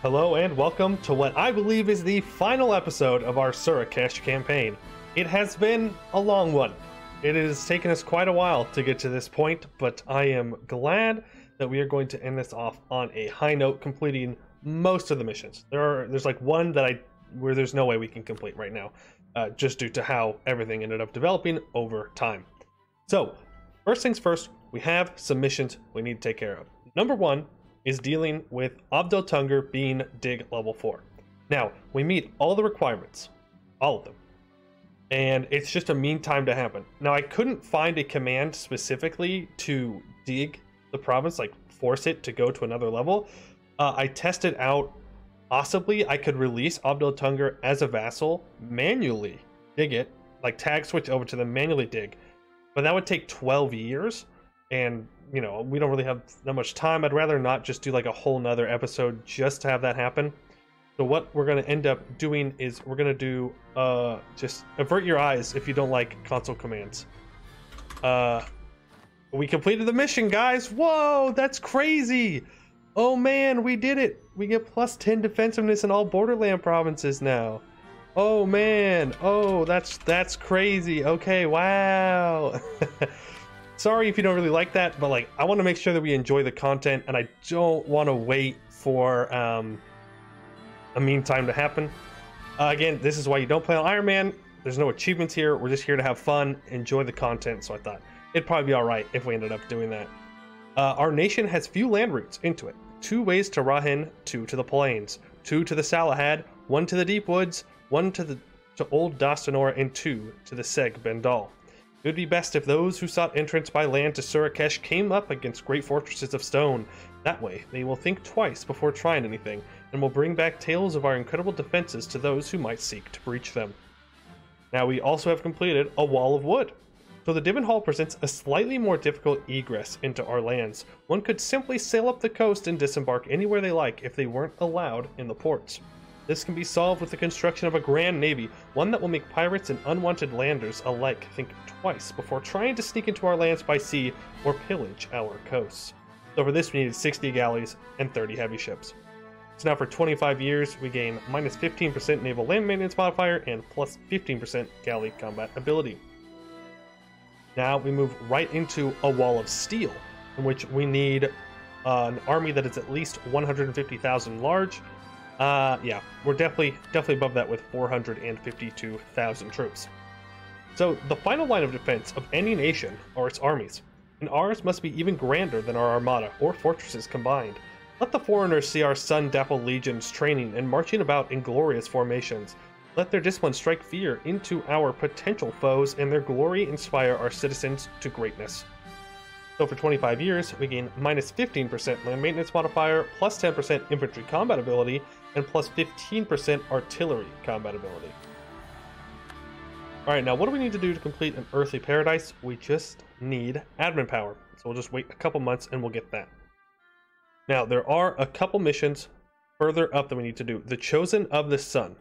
Hello and welcome to what I believe is the final episode of our Surakeš campaign. It has been a long one. It has taken us quite a while to get to this point, but I am glad that we are going to end this off on a high note, completing most of the missions. There's like one where there's no way we can complete right now, just due to how everything ended up developing over time. So, first things first, we have some missions we need to take care of. Number one is dealing with Abdeltunger being dig level 4. Now, we meet all the requirements, all of them, and it's just a mean time to happen. Now, I couldn't find a command specifically to dig the province, like force it to go to another level. I tested out, possibly I could release Abdeltunger as a vassal, manually dig it, like tag switch over to them, manually dig, but that would take 12 years. And, you know, we don't really have that much time. I'd rather not just do like a whole nother episode just to have that happen. So what we're going to end up doing is we're going to do, just avert your eyes if you don't like console commands. We completed the mission, guys. Whoa, that's crazy. Oh man, we did it. We get plus 10 defensiveness in all borderland provinces now. Oh man. Oh, that's crazy. Okay, wow. Sorry if you don't really like that, but like I want to make sure that we enjoy the content, and I don't want to wait for a mean time to happen. Again, this is why you don't play on Iron Man. There's no achievements here. We're just here to have fun, enjoy the content. So I thought it'd probably be all right if we ended up doing that. Our nation has few land routes into it. 2 ways to Rahin, 2 to the plains, 2 to the Salahad, 1 to the deep woods, 1 to Old Dostanor, and 2 to the Seg Bendal. It would be best if those who sought entrance by land to Surakeš came up against great fortresses of stone. That way, they will think twice before trying anything, and will bring back tales of our incredible defenses to those who might seek to breach them. Now, we also have completed a wall of wood. So the Divin Hall presents a slightly more difficult egress into our lands. One could simply sail up the coast and disembark anywhere they like if they weren't allowed in the ports. This can be solved with the construction of a grand navy, one that will make pirates and unwanted landers alike think twice before trying to sneak into our lands by sea or pillage our coasts. So for this we needed 60 galleys and 30 heavy ships. So now for 25 years we gain minus 15% naval land maintenance modifier and plus 15% galley combat ability. Now we move right into a wall of steel, in which we need an army that is at least 150,000 large. Yeah, we're definitely above that with 452,000 troops. So the final line of defense of any nation are its armies, and ours must be even grander than our armada or fortresses combined. Let the foreigners see our sun-dappled legions training and marching about in glorious formations. Let their discipline strike fear into our potential foes, and their glory inspire our citizens to greatness. So for 25 years, we gain minus 15% land maintenance modifier, plus 10% infantry combat ability, and plus 15% artillery combat ability. Alright, now what do we need to do to complete an earthly paradise? We just need admin power. So we'll just wait a couple months and we'll get that. Now, there are a couple missions further up that we need to do. The Chosen of the Sun.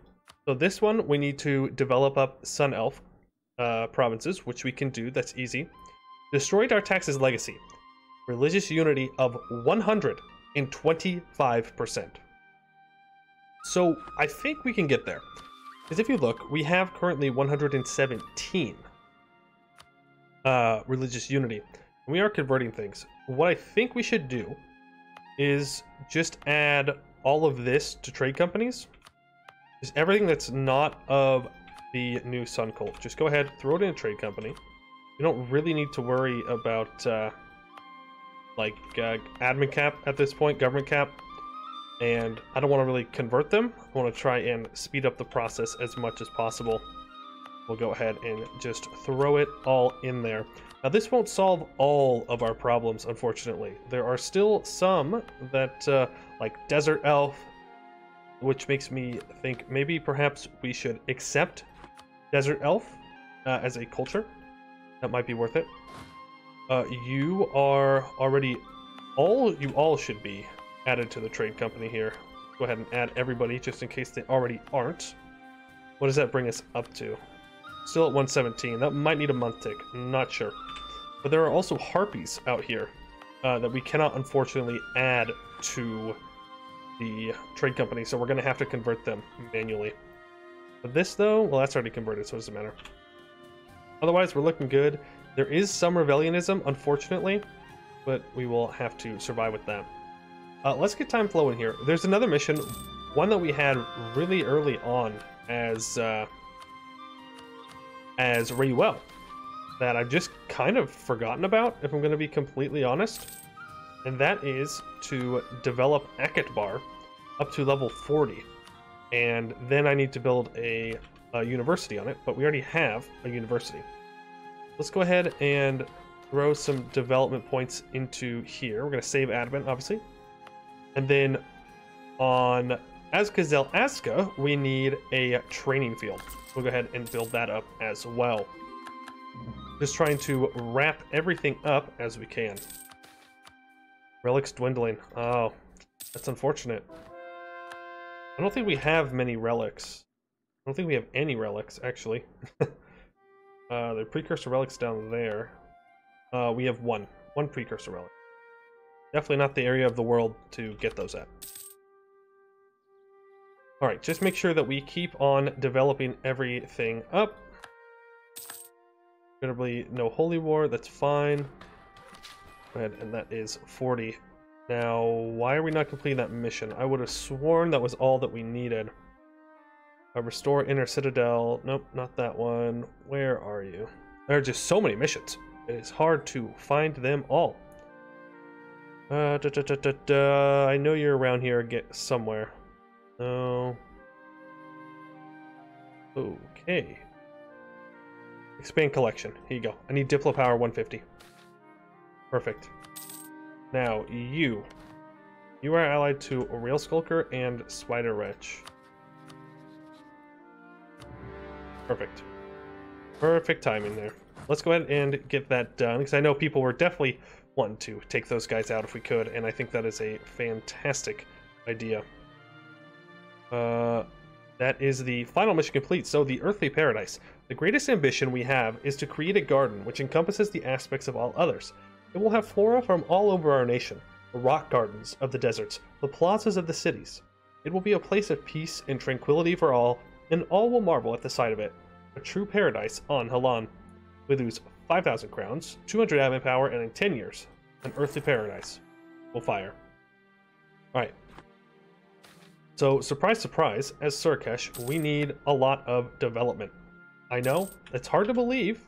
So this one, we need to develop up Sun Elf provinces, which we can do. That's easy. Destroy Dartax's legacy. Religious unity of 125%. So I think we can get there. Because if you look, we have currently 117 religious unity. And we are converting things. What I think we should do is just add all of this to trade companies. Just everything that's not of the new Sun Cult. Just go ahead, throw it in a trade company. You don't really need to worry about admin cap at this point, government cap. And I don't want to really convert them. I want to try and speed up the process as much as possible. We'll go ahead and just throw it all in there. Now this won't solve all of our problems, unfortunately. There are still some that, like Desert Elf, which makes me think maybe perhaps we should accept Desert Elf as a culture. That might be worth it. You are already, you all should be added to the trade company here. Go ahead and add everybody just in case they already aren't. What does that bring us up to? Still at 117. That might need a month tick. I'm not sure. But there are also harpies out here that we cannot unfortunately add to the trade company, so we're going to have to convert them manually. But this, though, well, that's already converted, so it doesn't matter. Otherwise, we're looking good. There is some rebellionism, unfortunately, but we will have to survive with that. Let's get time flow in here. There's another mission, one that we had really early on as Rayuel, that I've just kind of forgotten about, if I'm going to be completely honest. And that is to develop Akatbar up to level 40. And then I need to build a university on it, but we already have a university. Let's go ahead and throw some development points into here. We're going to save admin, obviously. And then on Azkazel Azka, we need a training field. We'll go ahead and build that up as well. Just trying to wrap everything up as we can. Relics dwindling. Oh, that's unfortunate. I don't think we have many relics. I don't think we have any relics, actually. The precursor relics down there. We have one precursor relic. Definitely not the area of the world to get those at. Alright, just make sure that we keep on developing everything up. Probably no holy war, that's fine. And that is 40. Now, why are we not completing that mission? I would have sworn that was all that we needed. Restore Inner Citadel. Nope, not that one. Where are you? There are just so many missions. It is hard to find them all. I know you're around here. Get somewhere. No. Okay. Expand collection. Here you go. I need Diplo Power 150. Perfect. Now, you are allied to a Rail Skulker and Spider Wretch. Perfect. Perfect timing there. Let's go ahead and get that done, because I know people were definitely wanting to take those guys out if we could, and I think that is a fantastic idea. That is the final mission complete. So, the Earthly Paradise. The greatest ambition we have is to create a garden which encompasses the aspects of all others. It will have flora from all over our nation, the rock gardens of the deserts, the plazas of the cities. It will be a place of peace and tranquility for all, and all will marvel at the sight of it. A true paradise on Halan. We lose 5,000 crowns, 200 admin power, and in 10 years, an earthly paradise will fire. Alright. So, surprise, surprise, as Surakeš, we need a lot of development. I know, it's hard to believe,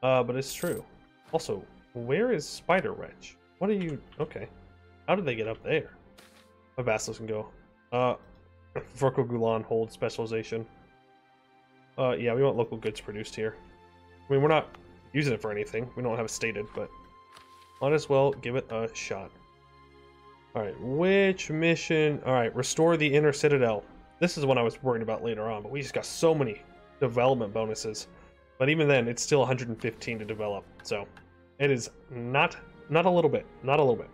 but it's true. Also, where is Spider Wretch? What are you... Okay. How did they get up there? My vassals can go. Vorko Gulan holds specialization. Yeah, we want local goods produced here. I mean, we're not using it for anything. We don't have it stated, but might as well give it a shot. Alright, which mission? Alright, restore the Inner Citadel. This is what I was worried about later on, but we just got so many development bonuses. But even then, it's still 115 to develop, so it is not a little bit, not a little bit.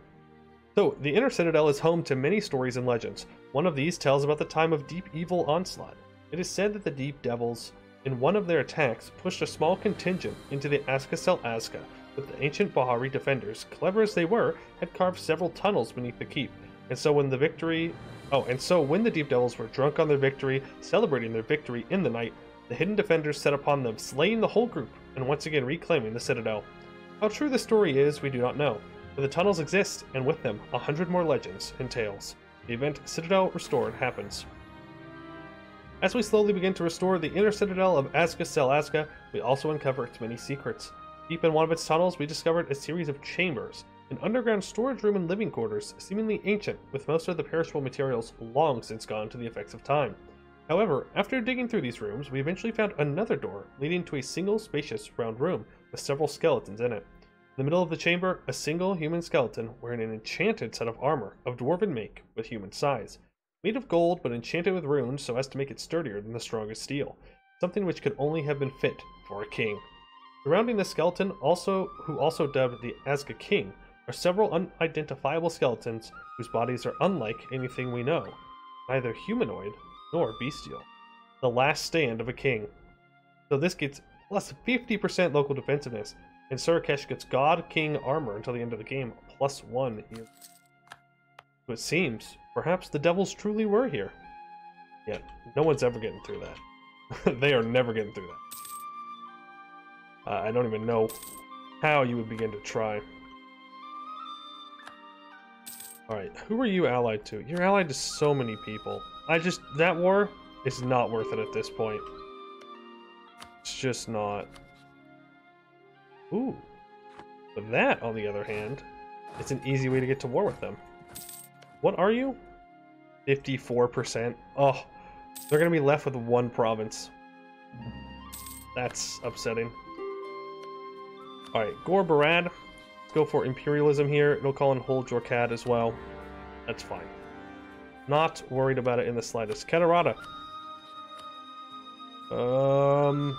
So, the Inner Citadel is home to many stories and legends. One of these tells about the time of deep evil onslaught. It is said that the Deep Devils, in one of their attacks, pushed a small contingent into the Azkazel Azka, but the ancient Bahari defenders, clever as they were, had carved several tunnels beneath the keep. And so when the Deep Devils were drunk on their victory, celebrating their victory in the night, the hidden defenders set upon them, slaying the whole group, and once again reclaiming the Citadel. How true the story is, we do not know, but the tunnels exist, and with them, 100 more legends and tales. The event Citadel Restored happens. As we slowly begin to restore the Inner Citadel of Azkazel Azka, we also uncover its many secrets. Deep in one of its tunnels, we discovered a series of chambers, an underground storage room and living quarters, seemingly ancient, with most of the perishable materials long since gone to the effects of time. However, after digging through these rooms, we eventually found another door leading to a single spacious round room with several skeletons in it. In the middle of the chamber, a single human skeleton wearing an enchanted set of armor of dwarven make with human size. Made of gold but enchanted with runes so as to make it sturdier than the strongest steel, something which could only have been fit for a king. Surrounding the skeleton, who also dubbed the Azka King, are several unidentifiable skeletons whose bodies are unlike anything we know, neither humanoid nor bestial. The last stand of a king. So this gets plus 50% local defensiveness, and Surakeš gets God King armor until the end of the game, +1 here. So it seems Perhaps the devils truly were here. Yeah, no one's ever getting through that. They are never getting through that. I don't even know how you would begin to try. Alright, who are you allied to? You're allied to so many people. That war is not worth it at this point. It's just not. Ooh. But that, on the other hand, it's an easy way to get to war with them. What are you? 54%. Oh, they're going to be left with one province. That's upsetting. Alright, Gor Barad. Let's go for imperialism here. It'll call in Hold Jorkad as well. That's fine. Not worried about it in the slightest. Katarata. No.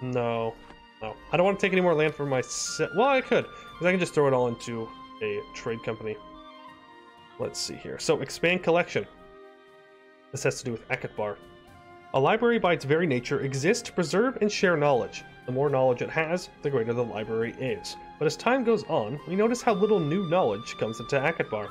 No. I don't want to take any more land for myself. Well, I could, because I can just throw it all into a trade company. Let's see here. So, expand collection. This has to do with Akatbar. A library by its very nature exists to preserve and share knowledge. The more knowledge it has, the greater the library is. But as time goes on, we notice how little new knowledge comes into Akatbar.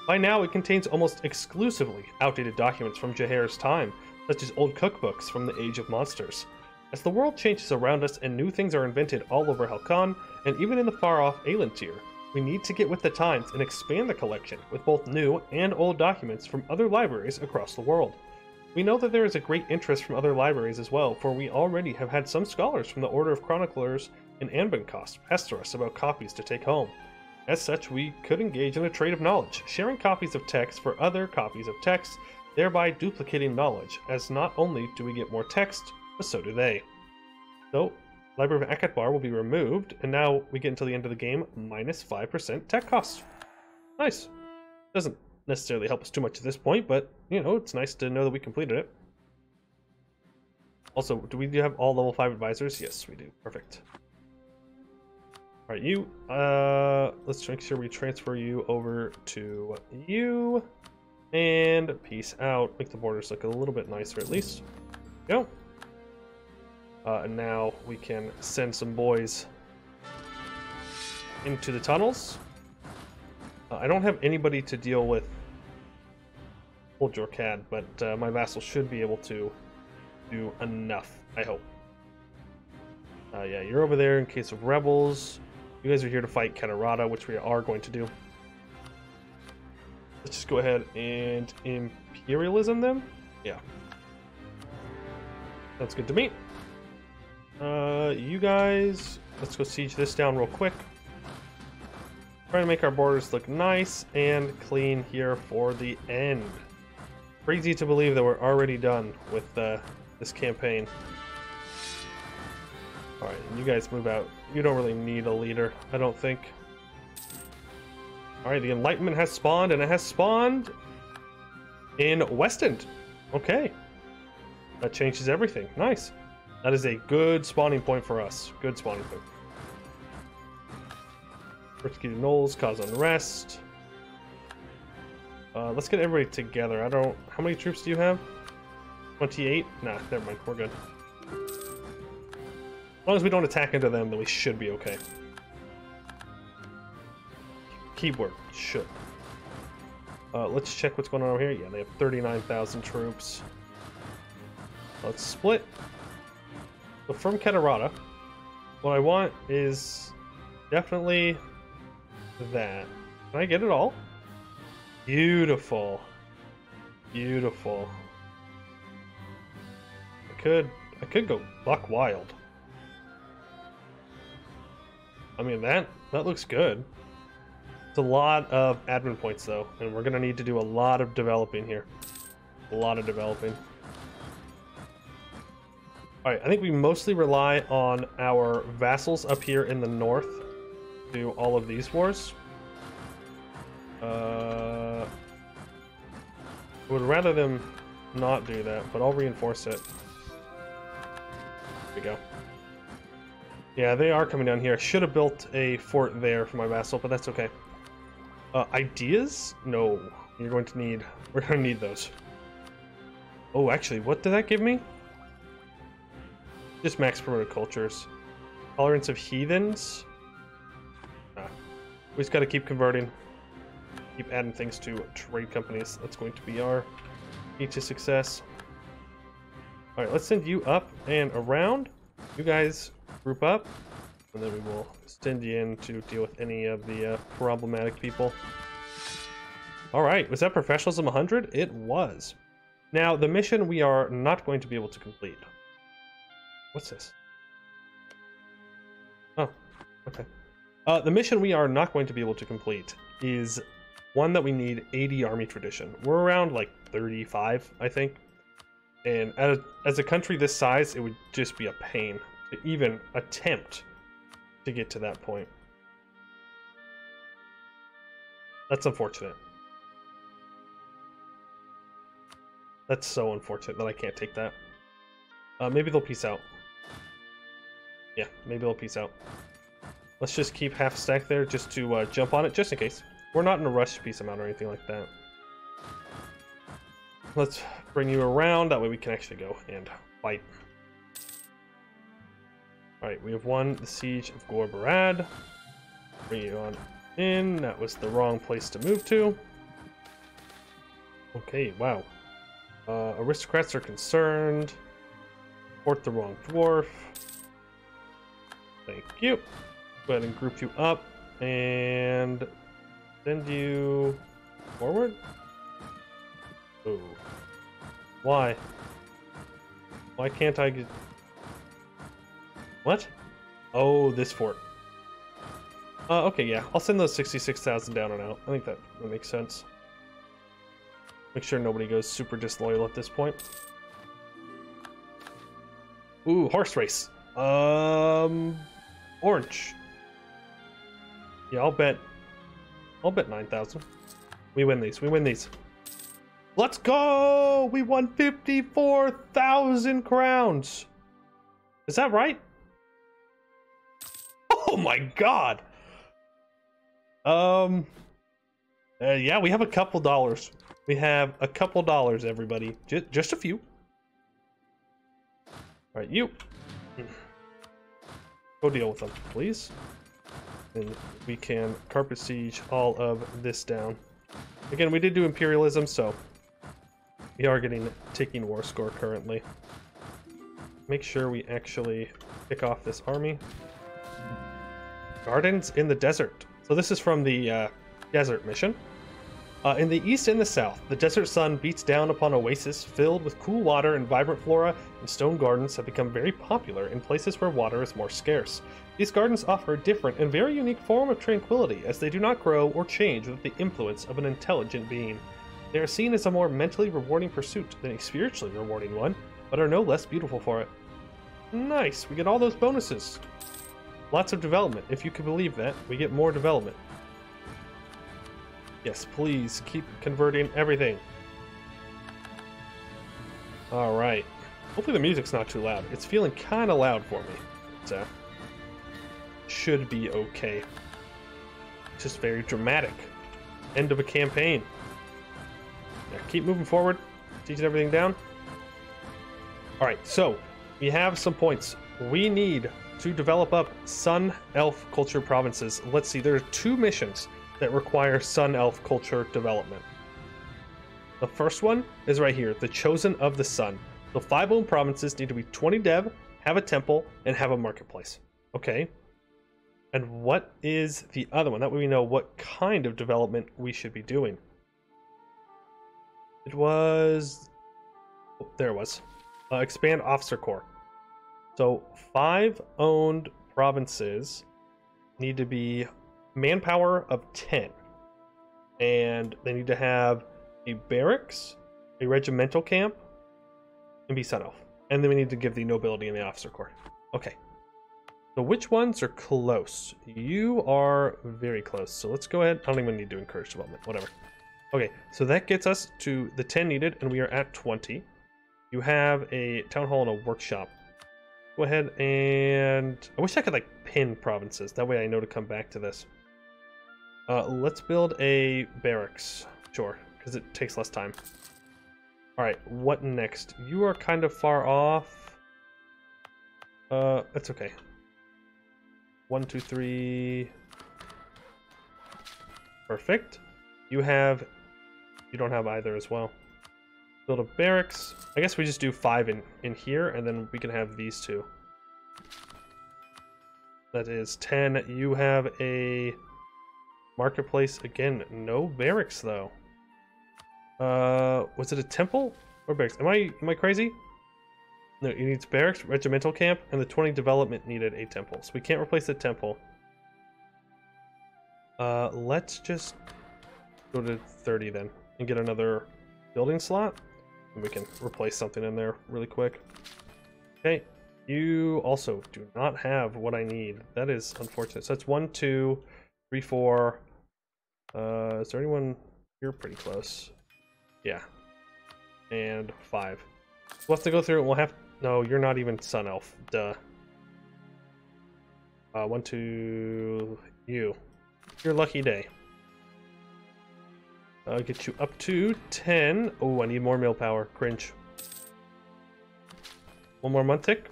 By now, it contains almost exclusively outdated documents from Jahair's time, such as old cookbooks from the Age of Monsters. As the world changes around us and new things are invented all over Helkan, and even in the far-off Aelentir, we need to get with the times and expand the collection with both new and old documents from other libraries across the world. We know that there is a great interest from other libraries as well, for we already have had some scholars from the Order of Chroniclers in Anbennar pester us about copies to take home. As such, we could engage in a trade of knowledge, sharing copies of text for other copies of text, thereby duplicating knowledge, as not only do we get more text, but so do they. So, Library of Akatbar will be removed, and now we get until the end of the game, minus 5% tech cost. Nice. Doesn't necessarily help us too much at this point, but, you know, it's nice to know that we completed it. Also, do we have all level 5 advisors? Yes, we do. Perfect. Alright, you, let's make sure we transfer you over to you, and peace out. Make the borders look a little bit nicer at least. Go. And now we can send some boys into the tunnels. I don't have anybody to deal with Hold Jorkad, but my vassal should be able to do enough, I hope. Yeah, you're over there in case of rebels. You guys are here to fight Katarata, which we are going to do. Let's just go ahead and imperialism them. Yeah. That's good to me. You guys, let's go siege this down real quick. Trying to make our borders look nice and clean here for the end. Crazy to believe that we're already done with this campaign. Alright, you guys move out. You don't really need a leader, I don't think. Alright, the Enlightenment has spawned, and it has spawned in West End. Okay. That changes everything. Nice. That is a good spawning point for us. Good spawning point. Persecuted Knolls cause unrest. Let's get everybody together. How many troops do you have? 28? Nah, never mind. We're good. As long as we don't attack into them, then we should be okay. Keyword, should. Let's check what's going on over here. Yeah, they have 39,000 troops. Let's split. So from Katarata, what I want is definitely that. Can I get it all? Beautiful. Beautiful. I could go buck wild. I mean, that looks good. It's a lot of admin points though, and we're gonna need to do a lot of developing here. A lot of developing. Alright, I think we mostly rely on our vassals up here in the north to do all of these wars. I would rather them not do that, but I'll reinforce it. There we go. Yeah, they are coming down here. I should have built a fort there for my vassal, but that's okay. Ideas? No. We're going to need those. Oh, actually, what did that give me? Just max promoted cultures. Tolerance of heathens? We just gotta keep converting. keep adding things to trade companies. That's going to be our key to success. All right, let's send you up and around. You guys group up, and then we will send you in to deal with any of the problematic people. All right, was that professionalism 100? It was. Now, the mission we are not going to be able to complete. What's this? Oh, okay. The mission we are not going to be able to complete is one that we need 80 army tradition. We're around like 35, I think. And as a country this size, it would just be a pain to even attempt to get to that point. That's unfortunate. That's so unfortunate that I can't take that. Maybe they'll peace out. Yeah, maybe they'll peace out. Let's just keep half stack there just to jump on it, just in case. We're not in a rush to peace them out or anything like that. Let's bring you around, that way we can actually go and fight. Alright, we have won the siege of Gorbarad. Bring you on in. That was the wrong place to move to. Okay, wow. Aristocrats are concerned. Port the wrong dwarf. Thank you. Go ahead and group you up and send you forward. Ooh. Why? Why can't I get... What? Oh, this fort. Okay, yeah. I'll send those 66,000 down and out. I think that makes sense. Make sure nobody goes super disloyal at this point. Ooh, horse race. Orange. Yeah, I'll bet 9,000. We win these. We win these. Let's go! We won 54,000 crowns. Is that right? Oh my god. Yeah, we have a couple dollars. We have a couple dollars, everybody. Just a few. All right, you. Go deal with them, please. And we can carpet siege all of this down. Again, we did do imperialism, so we are getting ticking war score currently. Make sure we actually pick off this army. Gardens in the desert. So this is from the desert mission. In the east and the south, the desert sun beats down upon oases filled with cool water, and vibrant flora and stone gardens have become very popular in places where water is more scarce. These gardens offer a different and very unique form of tranquility, as they do not grow or change with the influence of an intelligent being. They are seen as a more mentally rewarding pursuit than a spiritually rewarding one, but are no less beautiful for it. Nice, we get all those bonuses. Lots of development, if you can believe that. We get more development. Yes, please keep converting everything. Alright. Hopefully the music's not too loud. It's feeling kind of loud for me. It should be okay. It's just very dramatic. End of a campaign. Yeah, keep moving forward. Teaching everything down. Alright, so we have some points. We need to develop up Sun Elf culture provinces. Let's see, there are 2 missions that require Sun Elf culture development. The first one is right here, the Chosen of the Sun. The 5 own provinces need to be 20 dev, have a temple, and have a marketplace. Okay. And what is the other one? That way we know what kind of development we should be doing. It was... Oh, there it was. Expand Officer Corps. So 5 owned provinces need to be manpower of 10, and they need to have a barracks, a regimental camp, and be Sun Elf. And then we need to give the nobility in the officer corps. Okay, so which ones are close? You are very close, so let's go ahead. I don't even need to encourage development, whatever. Okay, so that gets us to the 10 needed, and we are at 20. You have a town hall and a workshop. Go ahead and... I wish I could like pin provinces, that way I know to come back to this. Let's build a barracks. Sure, because it takes less time. Alright, what next? You are kind of far off. That's okay. 1, 2, 3. Perfect. You don't have either as well. Build a barracks. I guess we just do 5 in here, and then we can have these 2. That is 10. You have a marketplace. Again, no barracks though. Was it a temple or barracks? Am I crazy? No, it needs barracks, regimental camp, and the 20 development needed a temple. So we can't replace the temple. Let's just go to 30 then and get another building slot. And we can replace something in there really quick. Okay, you also do not have what I need. That is unfortunate. So that's 1, 2, 3, 4. Is there anyone? You're pretty close. Yeah. And 5. We'll have to go through it. We'll have. No, you're not even Sun Elf. Duh. 1, 2. You. Your lucky day. I'll get you up to 10. Oh, I need more mill power. Cringe. 1 more month tick.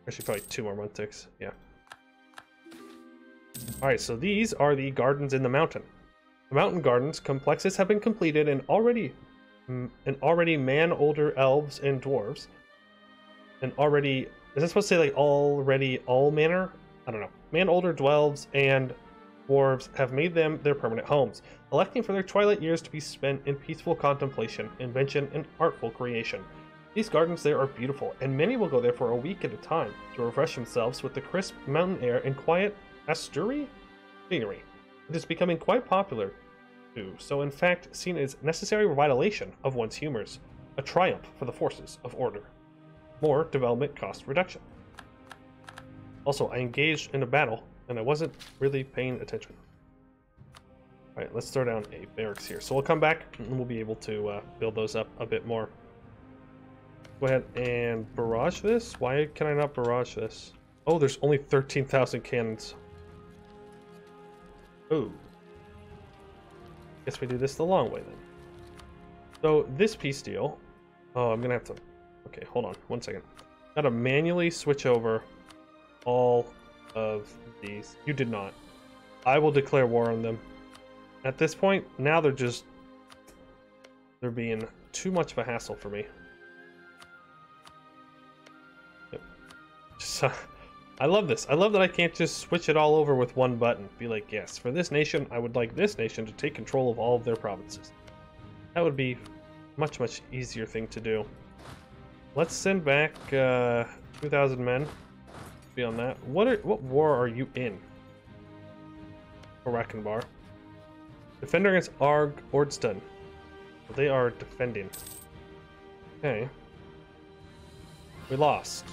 Actually, probably 2 more month ticks. Yeah. Alright, so these are the gardens in the mountain. The mountain gardens complexes have been completed and already man older elves and dwarves. And already, is that supposed to say like already all manner? I don't know. Man older dwarves and dwarves have made them their permanent homes, electing for their twilight years to be spent in peaceful contemplation, invention, and artful creation. These gardens there are beautiful, and many will go there for a week at a time to refresh themselves with the crisp mountain air and quiet pastury scenery. It is becoming quite popular too, so in fact seen as necessary revitalization of one's humors, a triumph for the forces of order. More development cost reduction. Also, I engaged in a battle, and I wasn't really paying attention. Alright, let's throw down a barracks here. So we'll come back, and we'll be able to build those up a bit more. Go ahead and barrage this. Why can I not barrage this? Oh, there's only 13,000 cannons. Oh. Guess we do this the long way then. So this piece deal. Oh, I'm gonna have to. Okay, hold on 1 second. Gotta manually switch over all of these. You did not. I will declare war on them. At this point, now they're being too much of a hassle for me. Yep. Just, I love this. I love that I can't just switch it all over with one button. Be like, yes, for this nation, I would like this nation to take control of all of their provinces. That would be much, much easier thing to do. Let's send back 2,000 men. Be on that. What war are you in? Bar. Defender against Arg Ordston. They are defending. Okay. We lost.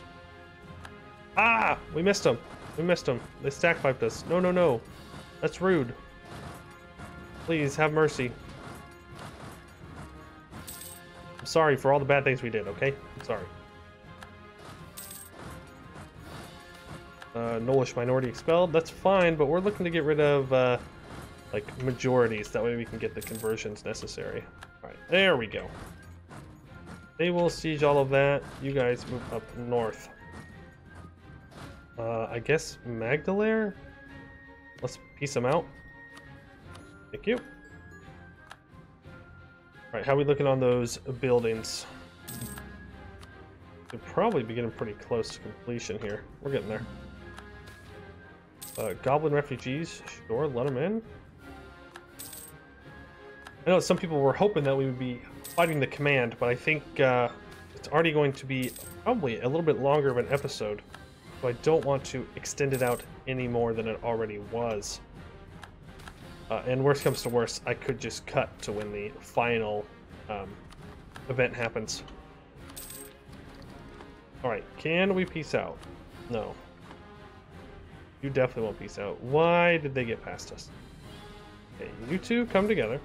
Ah! We missed them. We missed them. They stack piped us. No, no, no. That's rude. Please have mercy. I'm sorry for all the bad things we did, okay? I'm sorry. Nullish minority expelled. That's fine, but we're looking to get rid of like majorities. That way we can get the conversions necessary. Alright, there we go. They will siege all of that. You guys move up north. I guess Magdalare? Let's piece them out. Thank you. Alright, how are we looking on those buildings? We'll probably be getting pretty close to completion here. We're getting there. Goblin refugees, sure, let them in. I know some people were hoping that we would be fighting the command, but I think it's already going to be probably a little bit longer of an episode, so I don't want to extend it out any more than it already was. And worst comes to worst, I could just cut to when the final event happens. Alright, can we peace out? No. You definitely won't peace out. Why did they get past us? Okay, you two come together.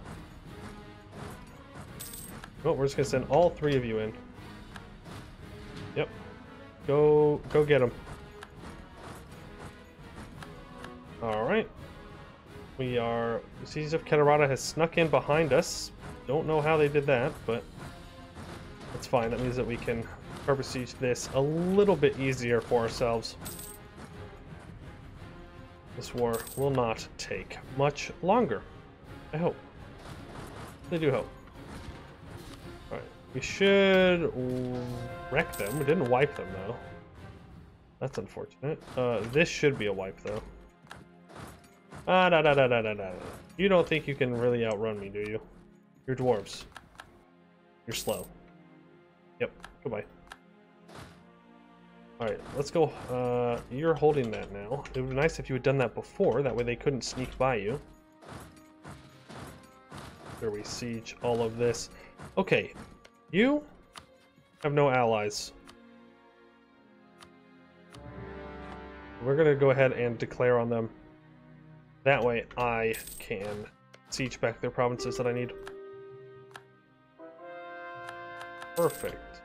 Oh, we're just gonna send all 3 of you in. Yep. Go get them. Alright. The siege of Katarata has snuck in behind us. Don't know how they did that, but that's fine. That means that we can purpose siege this a little bit easier for ourselves. This war will not take much longer, I hope. I do hope. Alright, we should wreck them. We didn't wipe them, though. That's unfortunate. This should be a wipe, though. You don't think you can really outrun me, do you? You're dwarves. You're slow. Yep, goodbye. Alright, let's go. You're holding that now. It would be nice if you had done that before, that way they couldn't sneak by you. Here we siege all of this. Okay, you have no allies. We're gonna go ahead and declare on them. That way I can siege back their provinces that I need. Perfect.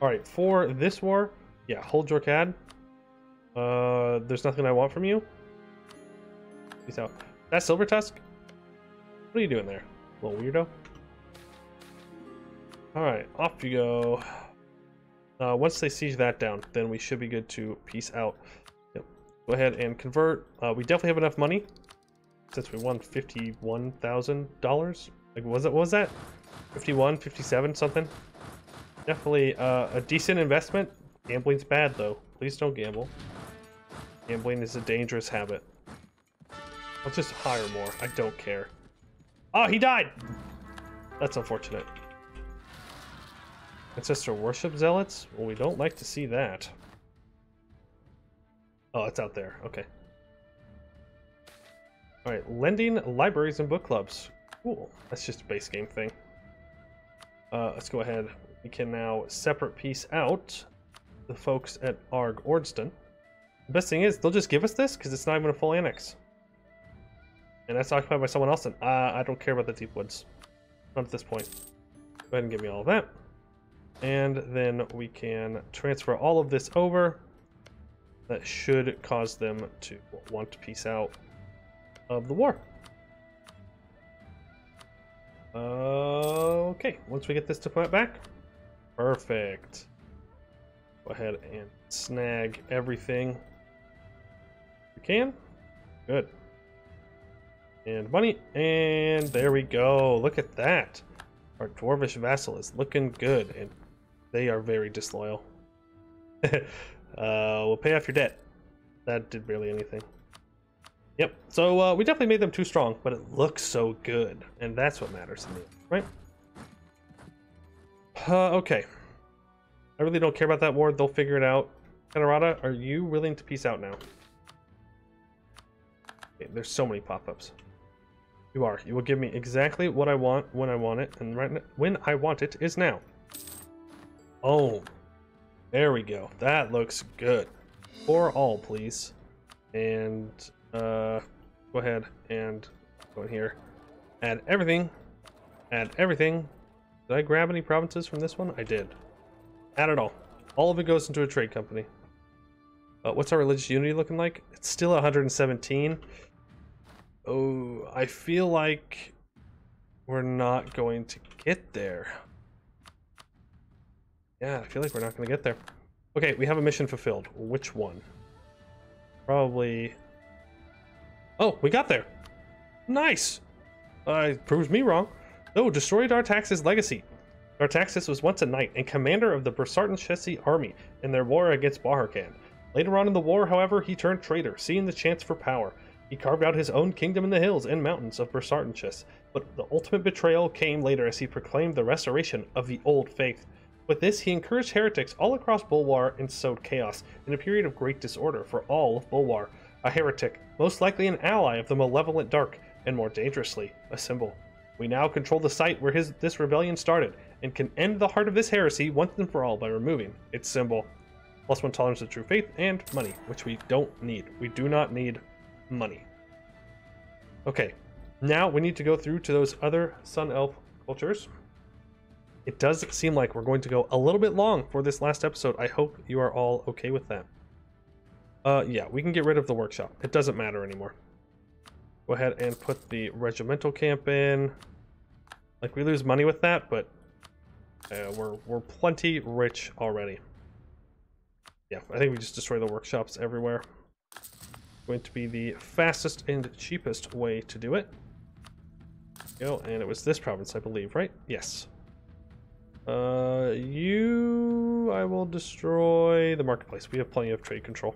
Alright, for this war, yeah, hold your CAD. There's nothing I want from you. Peace out. That Silver Tusk? What are you doing there, little weirdo? Alright, off you go. Once they siege that down, then we should be good to peace out. Yep. Go ahead and convert. We definitely have enough money since we won $51,000. Like, what was that? 51, 57, something? Definitely a decent investment. Gambling's bad, though. Please don't gamble. Gambling is a dangerous habit. I'll just hire more. I don't care. Oh, he died! That's unfortunate. Ancestor worship zealots? Well, we don't like to see that. Oh, it's out there. Okay. Alright, lending libraries and book clubs. Cool. That's just a base game thing. Let's go ahead. We can now separate piece out the folks at Arg Ordston. The best thing is, they'll just give us this because it's not even a full annex. And that's occupied by someone else, and I don't care about the Deep Woods. Not at this point. Go ahead and give me all of that. And then we can transfer all of this over. That should cause them to want to peace out of the war. Okay, once we get this diplomat back, perfect. Go ahead and snag everything we can. Good. And money, and there we go. Look at that. Our dwarvish vassal is looking good, and they are very disloyal. We'll pay off your debt. That did barely anything. Yep, so we definitely made them too strong, but it looks so good, and that's what matters to me, right? Okay. I really don't care about that war. They'll figure it out. Katarata, are you willing to peace out now? Okay, there's so many pop-ups. You are. You will give me exactly what I want when I want it, and right now, when I want it is now. Oh, there we go. That looks good. For all, please. And go ahead and go in here. Add everything. Add everything. Did I grab any provinces from this one? I did. Add it all. All of it goes into a trade company. What's our religious unity looking like? It's still 117. Oh, I feel like we're not going to get there. Yeah, I feel like we're not going to get there. Okay, we have a mission fulfilled. Which one? Probably... Oh, we got there! Nice! It proves me wrong. Oh, destroyed Artax's legacy. Artaxis was once a knight and commander of the Bersartan army in their war against Baharkan. Later on in the war, however, he turned traitor, seeing the chance for power. He carved out his own kingdom in the hills and mountains of Bersartan, but the ultimate betrayal came later as he proclaimed the restoration of the old faith. With this, he encouraged heretics all across Bulwar and sowed chaos in a period of great disorder for all of Bulwar. A heretic, most likely an ally of the malevolent dark, and more dangerously, a symbol. We now control the site where this rebellion started, and can end the heart of this heresy once and for all by removing its symbol. +1 tolerance to true faith, and money, which we don't need. We do not need money. Okay, now we need to go through to those other Sun Elf cultures. It does seem like we're going to go a little bit long for this last episode. I hope you are all okay with that. Yeah, we can get rid of the workshop. It doesn't matter anymore. Go ahead and put the regimental camp in. Like, we lose money with that, but we're plenty rich already. Yeah, I think we just destroy the workshops everywhere. Going to be the fastest and cheapest way to do it. Go, and it was this province, I believe, right? Yes. You... I will destroy the marketplace. We have plenty of trade control.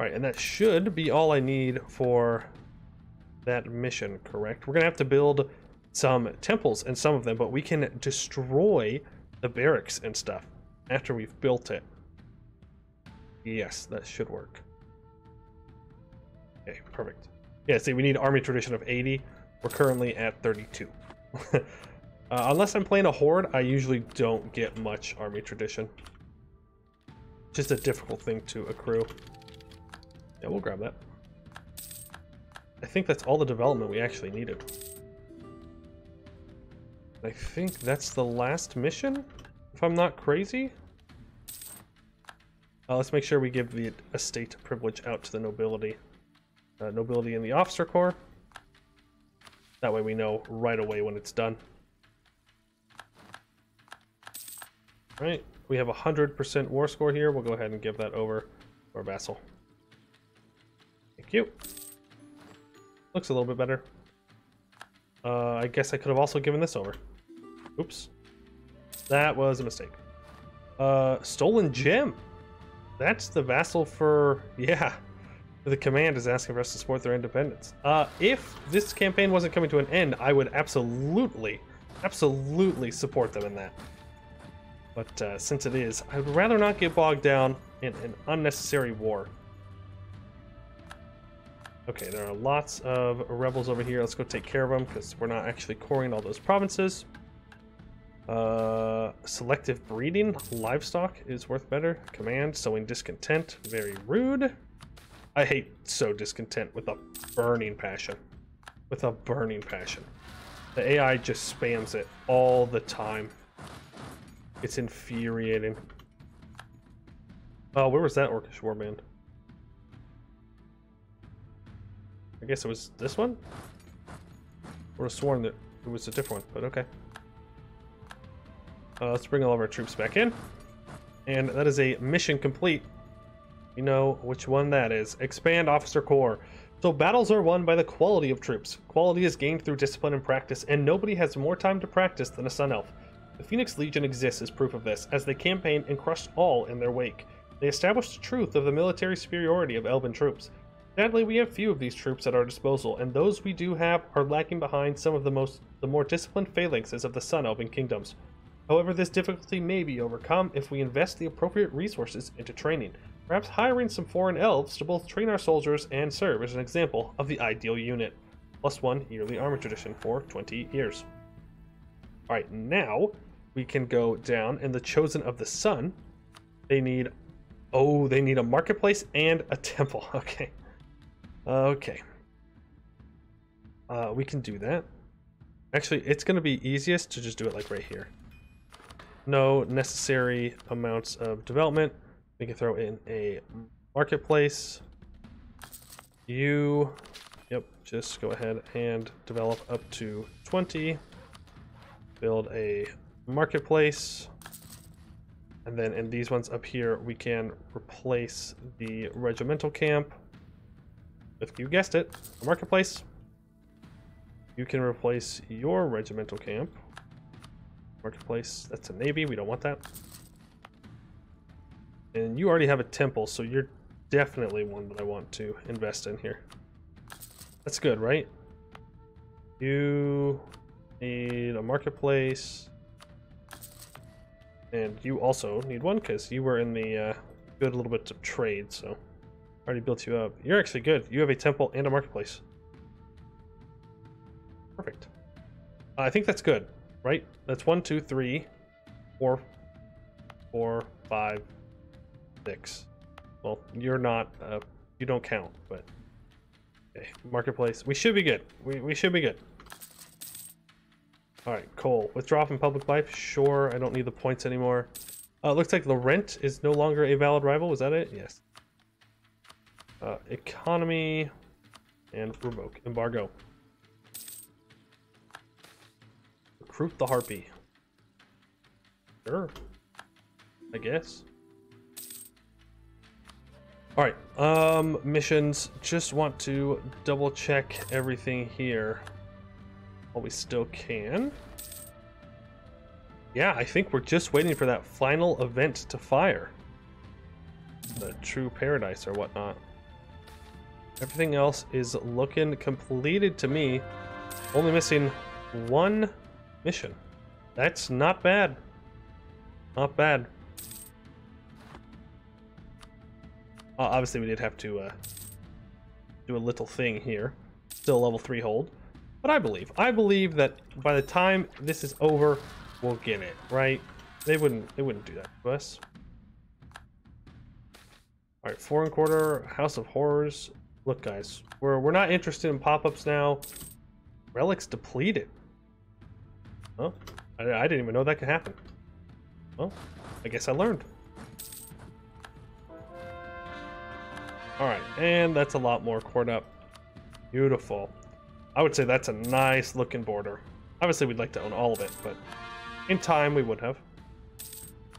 Alright, and that should be all I need for that mission, correct? We're gonna have to build some temples and some of them, but we can destroy the barracks and stuff after we've built it. Yes, that should work. Okay, perfect. Yeah, see, we need army tradition of 80. We're currently at 32. Unless I'm playing a horde, I usually don't get much army tradition. Just a difficult thing to accrue. Yeah, we'll grab that. I think that's all the development we actually needed. I think that's the last mission, if I'm not crazy. Let's make sure we give the estate privilege out to the nobility. Nobility in the officer corps. That way we know right away when it's done. Alright, we have 100% war score here. We'll go ahead and give that over to our vassal. Thank you. Looks a little bit better. I guess I could have also given this over. Oops. That was a mistake. Stolen gem. That's the vassal for... Yeah. The command is asking for us to support their independence. If this campaign wasn't coming to an end, I would absolutely support them in that. But since it is, I'd rather not get bogged down in an unnecessary war. Okay, there are lots of rebels over here. Let's go take care of them because we're not actually coring all those provinces. Selective breeding, livestock is worth better. Command, sowing discontent, very rude. I hate sow discontent with a burning passion. With a burning passion. The AI just spams it all the time. It's infuriating. Oh, where was that Orcish warband? I guess it was this one? I would have sworn that it was a different one, but okay. Let's bring all of our troops back in. And that is a mission complete. You know which one that is. Expand Officer Corps. So battles are won by the quality of troops. Quality is gained through discipline and practice, and nobody has more time to practice than a Sun Elf. The Phoenix Legion exists as proof of this, as they campaigned and crushed all in their wake. They established the truth of the military superiority of Elven troops. Sadly, we have few of these troops at our disposal, and those we do have are lagging behind some of the more disciplined phalanxes of the Sun Elven kingdoms. However, this difficulty may be overcome if we invest the appropriate resources into training, perhaps hiring some foreign elves to both train our soldiers and serve as an example of the ideal unit. +1 yearly armor tradition for 20 years. Alright, now we can go down, and the Chosen of the Sun, they need a marketplace and a temple. Okay. Okay. We can do that. Actually, it's going to be easiest to just do it like right here. No necessary amounts of development. We can throw in a marketplace. Just go ahead and develop up to 20. Build a marketplace. And then in these ones up here, we can replace the regimental camp with, you guessed it, a marketplace. You can replace your regimental camp. Marketplace, that's a navy, we don't want that. And you already have a temple, so you're definitely one that I want to invest in here. That's good, right? You need a marketplace. And you also need one, because you were in the good little bits of trade, so already built you up. You're actually good. You have a temple and a marketplace. Perfect. I think that's good, right? That's 1, 2, 3, 4, 5, 6. Well, you're not, you don't count, but okay. Marketplace. We should be good. We should be good. All right, coal. Withdraw from public life. Sure, I don't need the points anymore. Looks like the rent is no longer a valid rival. Was that it? Yes. Economy and revoke embargo. Recruit the harpy. Sure. I guess. All right. Missions. Just want to double check everything here. while we still can. Yeah, I think we're just waiting for that final event to fire. The true paradise or whatnot. Everything else is looking completed to me. Only missing one mission. That's not bad. Not bad. Obviously, we did have to do a little thing here. Still level 3 hold. But I believe that by the time this is over, we'll get it, right? They wouldn't do that to us. All right, 4 1/4 House of Horrors. Look, guys, we're not interested in pop-ups now. Relics depleted. Oh, I didn't even know that could happen. Well, I guess I learned. All right, and that's a lot more cord up. Beautiful. I would say that's a nice looking border. Obviously, we'd like to own all of it, but in time we would have.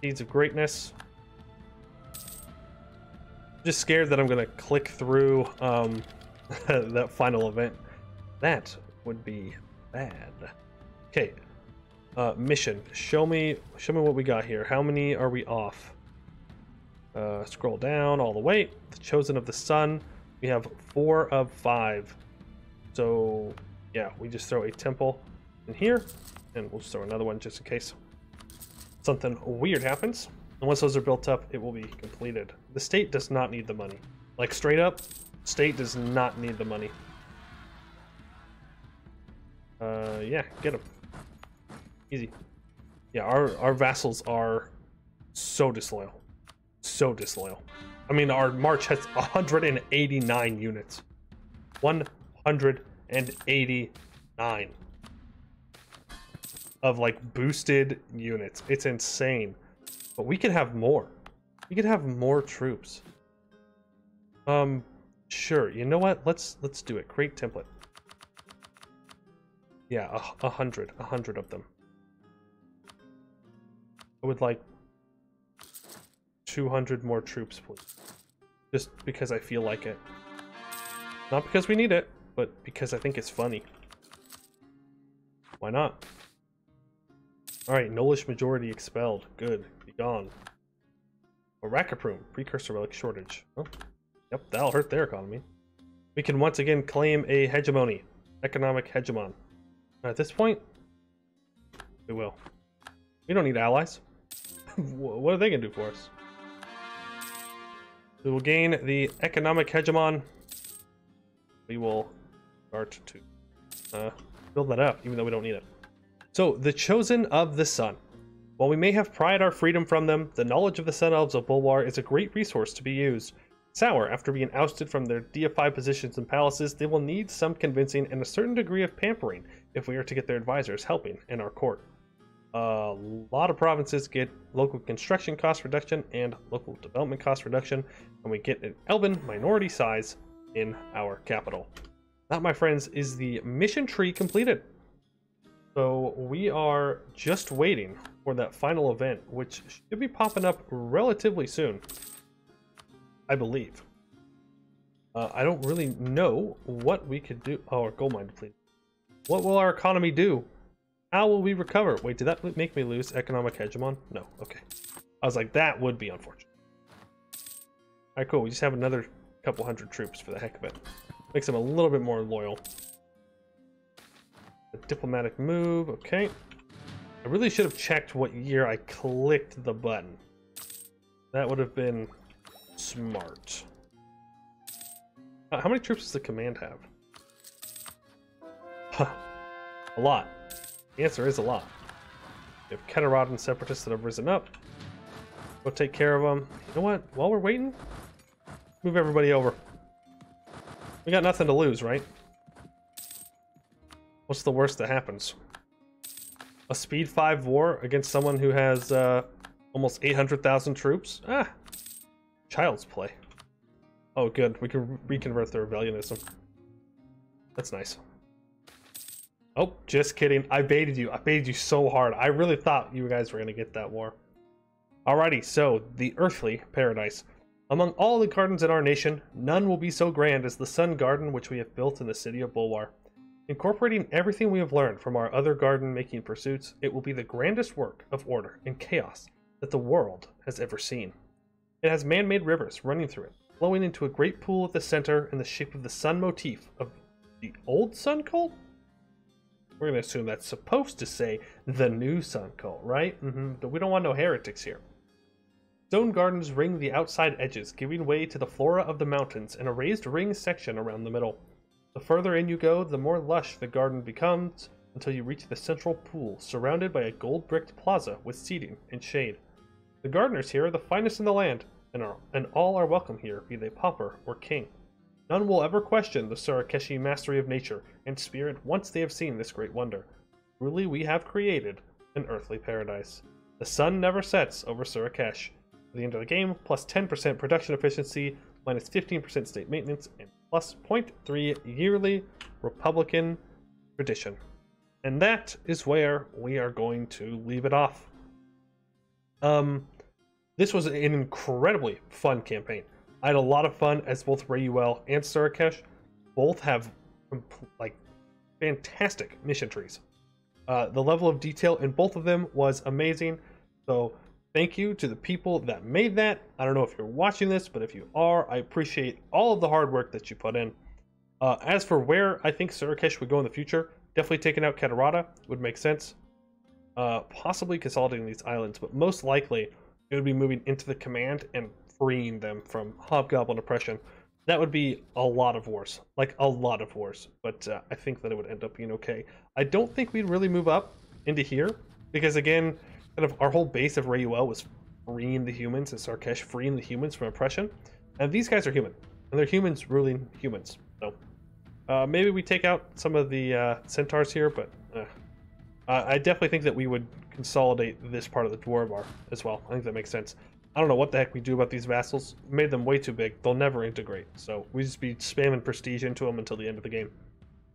Seeds of Greatness. Just scared that I'm gonna click through that final event. That would be bad. Okay, mission. Show me what we got here. How many are we off? Scroll down all the way. The Chosen of the Sun. We have 4 of 5. So yeah, we just throw a temple in here, and we'll just throw another one just in case something weird happens. And once those are built up, it will be completed. The state does not need the money. Like, straight up, state does not need the money. Yeah, get them. Easy. Yeah, our vassals are so disloyal. So disloyal. I mean, our march has 189 units. 189 of, like, boosted units. It's insane. But we could have more. We could have more troops. Sure. You know what? Let's do it. Create template. Yeah, 100 of them. I would like 200 more troops, please. Just because I feel like it. Not because we need it, but because I think it's funny. Why not? Alright, Nullish Majority expelled. Good. Be gone. Arachaprum. Precursor relic shortage. Oh, yep, that'll hurt their economy. We can once again claim a hegemony. Economic hegemon. At this point, we will. We don't need allies. What are they going to do for us? We will gain the economic hegemon. We will start to build that up, even though we don't need it. So, the Chosen of the Sun. While we may have pried our freedom from them, the knowledge of the Sun Elves of Bulwar is a great resource to be used. Sour, after being ousted from their deified positions and palaces, they will need some convincing and a certain degree of pampering if we are to get their advisors helping in our court. A lot of provinces get local construction cost reduction and local development cost reduction, and we get an elven minority size in our capital. That, my friends, is the mission tree completed. So we are just waiting for that final event, which should be popping up relatively soon, I believe. I don't really know what we could do. Oh, our gold mine depleted. What will our economy do? How will we recover? Wait, did that make me lose economic hegemon? No, okay. I was like, that would be unfortunate. All right, cool. We just have another couple hundred troops for the heck of it. Makes them a little bit more loyal. A diplomatic move, okay. I really should have checked what year I clicked the button. That would have been smart. How many troops does the command have? Huh. A lot. The answer is a lot. We have Keterod and Separatists that have risen up. Go take care of them. You know what? While we're waiting, move everybody over. We got nothing to lose, right? What's the worst that happens? A speed 5 war against someone who has almost 800,000 troops? Ah, child's play. Oh, good. We can reconvert the rebellionism. That's nice. Oh, just kidding. I baited you. I baited you so hard. I really thought you guys were going to get that war. Alrighty, so the earthly paradise. Among all the gardens in our nation, none will be so grand as the Sun Garden which we have built in the city of Bulwar. Incorporating everything we have learned from our other garden-making pursuits, it will be the grandest work of order and chaos that the world has ever seen. It has man-made rivers running through it, flowing into a great pool at the center in the shape of the sun motif of the old sun cult? We're going to assume that's supposed to say the new sun cult, right? But we don't want no heretics here. Stone gardens ring the outside edges, giving way to the flora of the mountains and a raised ring section around the middle. The further in you go, the more lush the garden becomes, until you reach the central pool, surrounded by a gold-bricked plaza with seating and shade. The gardeners here are the finest in the land, and all are welcome here, be they pauper or king. None will ever question the Surakeshi mastery of nature and spirit once they have seen this great wonder. Truly, we have created an earthly paradise. The sun never sets over Surakeš. At the end of the game, plus 10% production efficiency, minus 15% state maintenance, and plus 0.3 yearly Republican tradition. And that is where we are going to leave it off. This was an incredibly fun campaign. I had a lot of fun as both Poiuymew and Surakeš both have like fantastic mission trees. The level of detail in both of them was amazing. So thank you to the people that made that. I don't know if you're watching this, but if you are, I appreciate all of the hard work that you put in. As for where I think Surakeš would go in the future, definitely taking out Catarata would make sense. Possibly consolidating these islands, but most likely it would be moving into the command and freeing them from Hobgoblin oppression. That would be a lot of wars, like a lot of wars, but I think that it would end up being okay. I don't think we'd really move up into here, because again, kind of our whole base of Poiuymew was freeing the humans, and Surakeš freeing the humans from oppression, and these guys are human, and they're humans ruling humans, so maybe we take out some of the centaurs here, but I definitely think that we would consolidate this part of the Bulwar as well. I think that makes sense. I don't know what the heck we do about these vassals. We made them way too big. They'll never integrate. So we just be spamming prestige into them until the end of the game.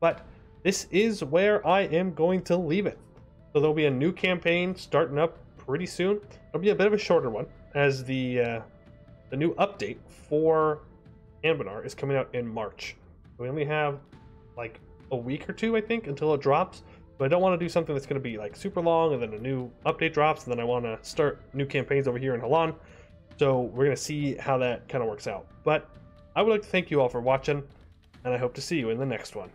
But this is where I am going to leave it. So there'll be a new campaign starting up pretty soon. It'll be a bit of a shorter one, as the new update for Anbennar is coming out in March. We only have like a week or two, I think, until it drops. But I don't want to do something that's going to be like super long and then a new update drops, and then I want to start new campaigns over here in Halan. So we're going to see how that kind of works out. But I would like to thank you all for watching, and I hope to see you in the next one.